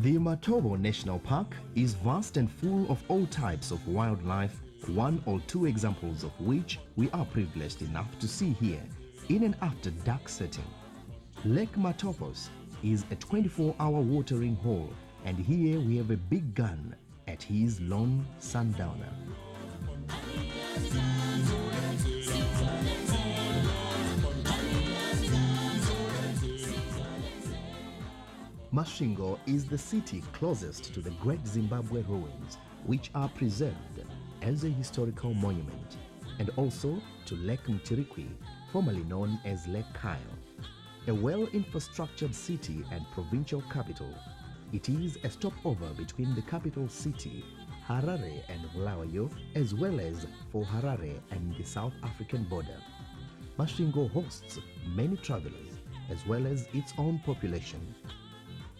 The Matobo National Park is vast and full of all types of wildlife, one or two examples of which we are privileged enough to see here in an after dark setting. Lake Matopos is a 24-hour watering hole, and here we have a big gun at his lone sundowner. Masvingo is the city closest to the Great Zimbabwe ruins, which are preserved as a historical monument, and also to Lake Mufiri, formerly known as Lake Kyle. A well-infrastructured city and provincial capital, it is a stopover between the capital city, Harare and Bulawayo, as well as for Harare and the South African border. Masvingo hosts many travelers, as well as its own population.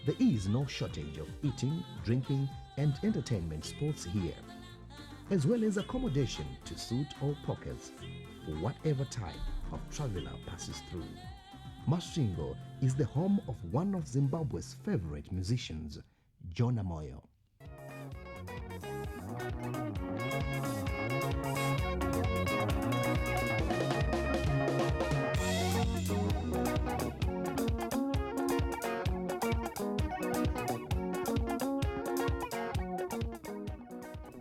There is no shortage of eating, drinking, and entertainment spots here, as well as accommodation to suit all pockets for whatever type of traveler passes through. Masvingo is the home of one of Zimbabwe's favorite musicians, Jonah Moyo.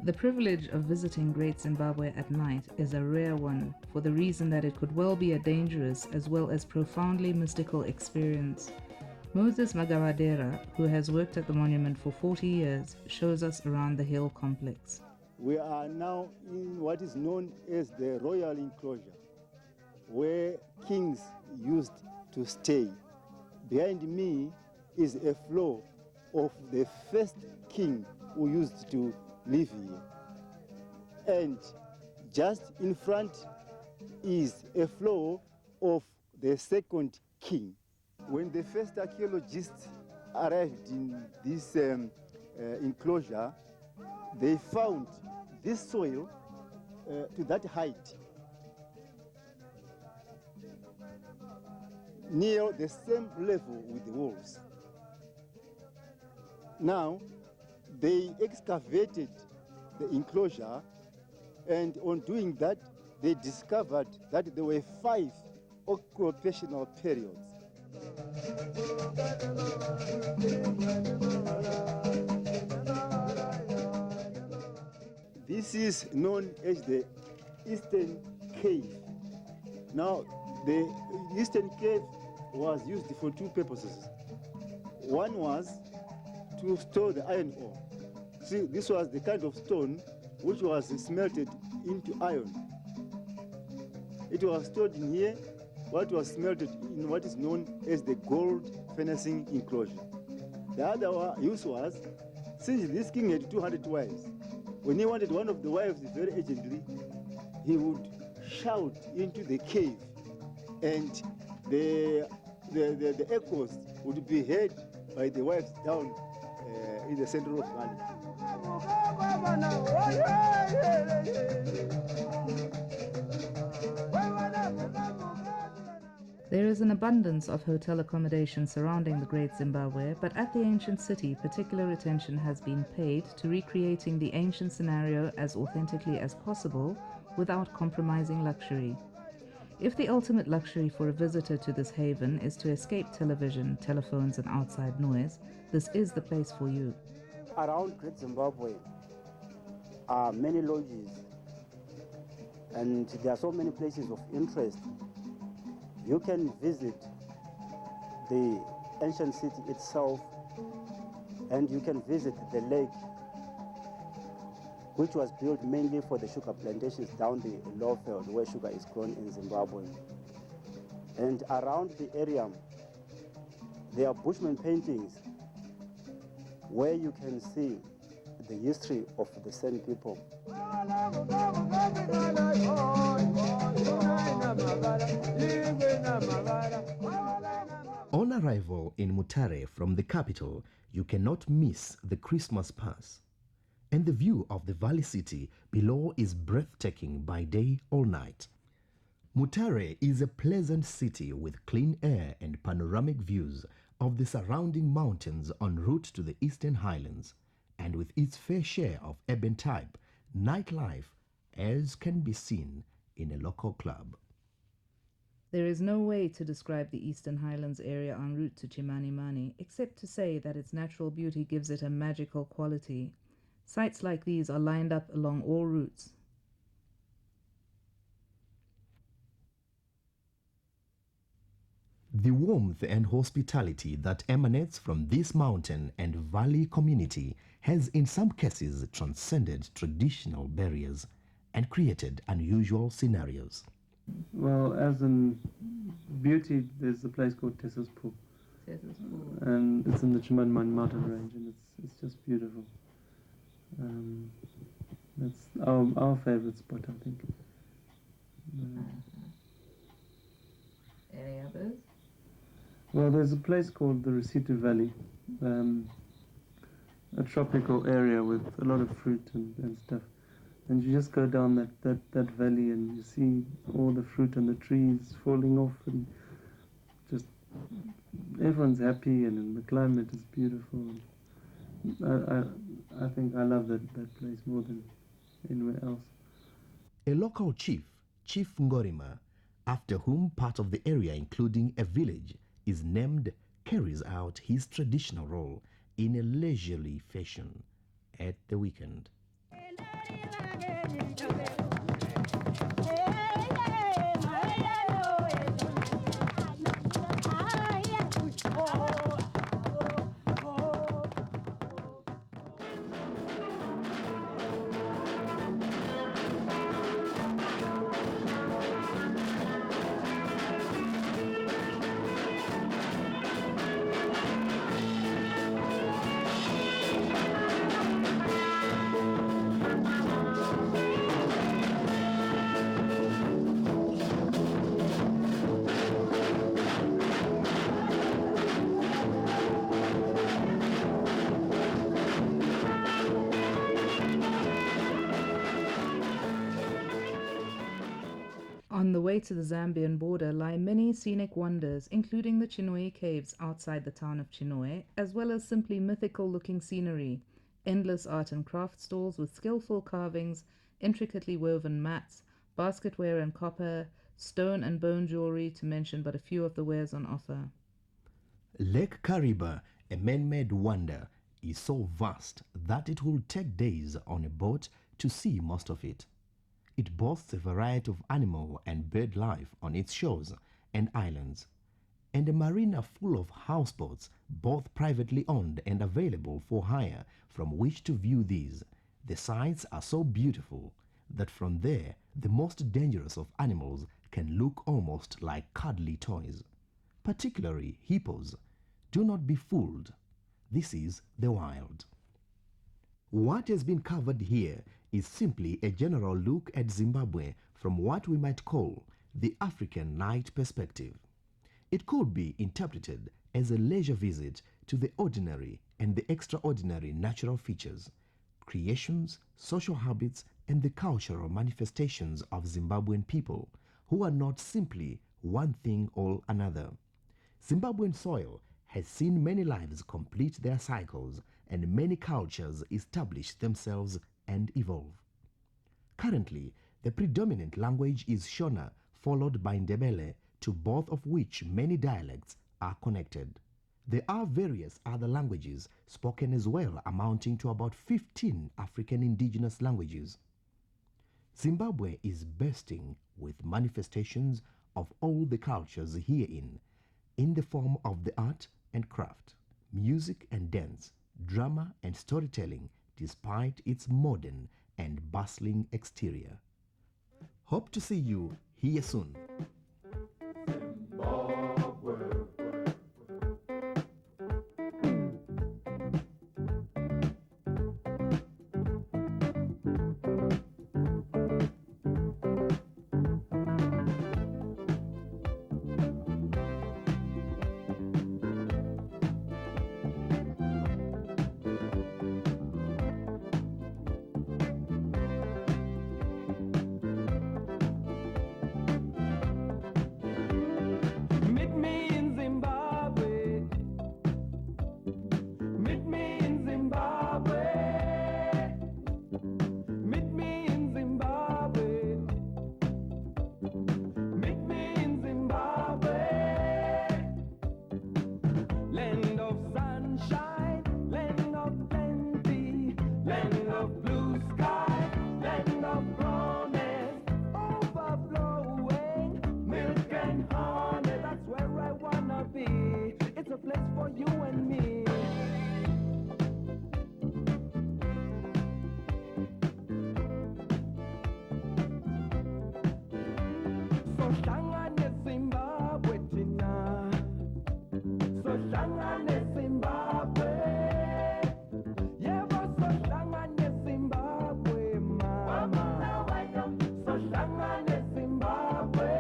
The privilege of visiting Great Zimbabwe at night is a rare one, for the reason that it could well be a dangerous as well as profoundly mystical experience. Moses Magawadera, who has worked at the monument for 40 years, shows us around the hill complex. We are now in what is known as the royal enclosure, where kings used to stay. Behind me is a floor of the first king who used to live here. And just in front is a floor of the second king. When the first archaeologists arrived in this enclosure, they found this soil to that height, near the same level with the walls. Now, they excavated the enclosure, and on doing that, they discovered that there were 5 occupational periods. This is known as the Eastern Cave. Now, the Eastern Cave was used for 2 purposes. One was to store the iron ore. See, this was the kind of stone which was smelted into iron. It was stored in here, what was smelted in what is known as the gold furnacing enclosure. The other use was, since this king had 200 wives, when he wanted one of the wives very urgently, he would shout into the cave, and the echoes would be heard by the wives down in the center of valley. There is an abundance of hotel accommodation surrounding the Great Zimbabwe, but at the ancient city, particular attention has been paid to recreating the ancient scenario as authentically as possible without compromising luxury. If the ultimate luxury for a visitor to this haven is to escape television, telephones, and outside noise, this is the place for you. Around Great Zimbabwe are many lodges, and there are so many places of interest. You can visit the ancient city itself, and you can visit the lake, which was built mainly for the sugar plantations down the lowveld where sugar is grown in Zimbabwe. And around the area, there are Bushman paintings where you can see the history of the San people. On arrival in Mutare from the capital, you cannot miss the Christmas Pass. And the view of the valley city below is breathtaking by day or night. Mutare is a pleasant city with clean air and panoramic views of the surrounding mountains en route to the Eastern Highlands, and with its fair share of urban type, nightlife as can be seen in a local club. There is no way to describe the Eastern Highlands area en route to Chimanimani except to say that its natural beauty gives it a magical quality. Sites like these are lined up along all routes. The warmth and hospitality that emanates from this mountain and valley community has in some cases transcended traditional barriers and created unusual scenarios. Well, as in beauty, there's a place called Tessa's Pool, and it's in the Chimanimani mountain range, and it's just beautiful. That's our favorite spot, I think. Any others? Well, there's a place called the Resitu Valley, a tropical area with a lot of fruit and stuff. And you just go down that valley and you see all the fruit and the trees falling off, and just everyone's happy, and the climate is beautiful. I think I love that place more than anywhere else. A local chief, Chief Ngorima, after whom part of the area, including a village, is named, carries out his traditional role in a leisurely fashion at the weekend. On the way to the Zambian border lie many scenic wonders, including the Chinwe Caves outside the town of Chinwe, as well as simply mythical-looking scenery, endless art and craft stalls with skillful carvings, intricately woven mats, basketware and copper, stone and bone jewelry, to mention but a few of the wares on offer. Lake Kariba, a man-made wonder, is so vast that it will take days on a boat to see most of it. It boasts a variety of animal and bird life on its shores and islands, and a marina full of houseboats, both privately owned and available for hire, from which to view these. The sights are so beautiful that from there the most dangerous of animals can look almost like cuddly toys, particularly hippos. Do not be fooled. This is the wild. What has been covered here is simply a general look at Zimbabwe from what we might call the African night perspective. It could be interpreted as a leisure visit to the ordinary and the extraordinary natural features, creations, social habits, and the cultural manifestations of Zimbabwean people, who are not simply one thing or another. Zimbabwean soil has seen many lives complete their cycles and many cultures establish themselves and evolve. Currently, the predominant language is Shona, followed by Ndebele, to both of which many dialects are connected. There are various other languages spoken as well, amounting to about 15 African indigenous languages. Zimbabwe is bursting with manifestations of all the cultures herein, in the form of the art and craft, music and dance, drama and storytelling, despite its modern and bustling exterior. Hope to see you here soon. Sohlangane Zimbabwe thina, sohlangane Zimbabwe, yebo sohlangane Zimbabwe mama, sohlangane Zimbabwe.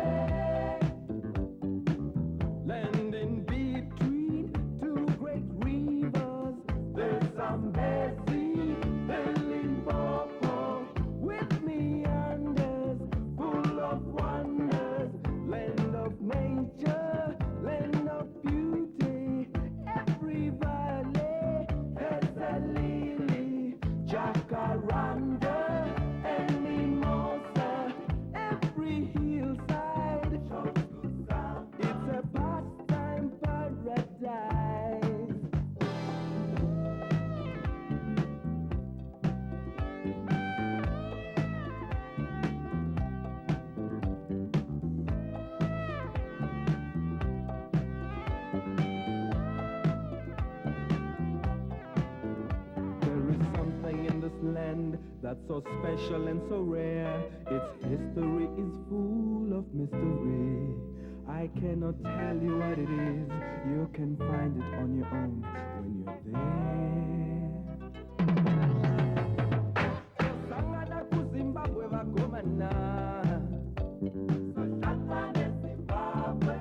Land in between two great rivers, there's Zambezi, the Limpopo, with meanders full of wonders, land of nature, land of beauty. Every valley has a lily, jacaranda and mimosa. Every hillside it's a pastime paradise. There is something in this land that's so special and so rare. Its history is full of mystery. I cannot tell you what it is. You can find it on your own when you're there. Tosangana ku Zimbabwe vagomana. Tosangane Zimbabwe.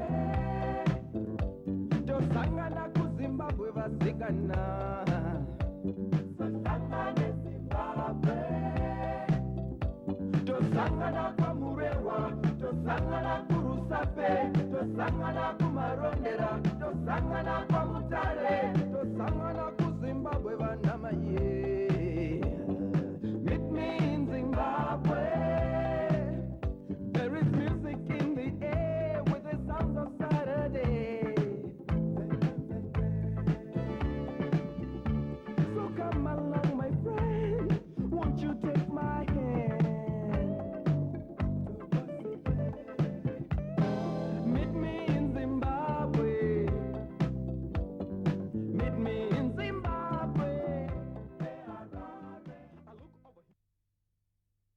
Tosangana ku Zimbabwe vasikana. Tosangane Zimbabwe. Tosangana kwa Murewa, tosangana ku Rusape, tosangana ku Marondera, tosangana kwa Mutare, tosangana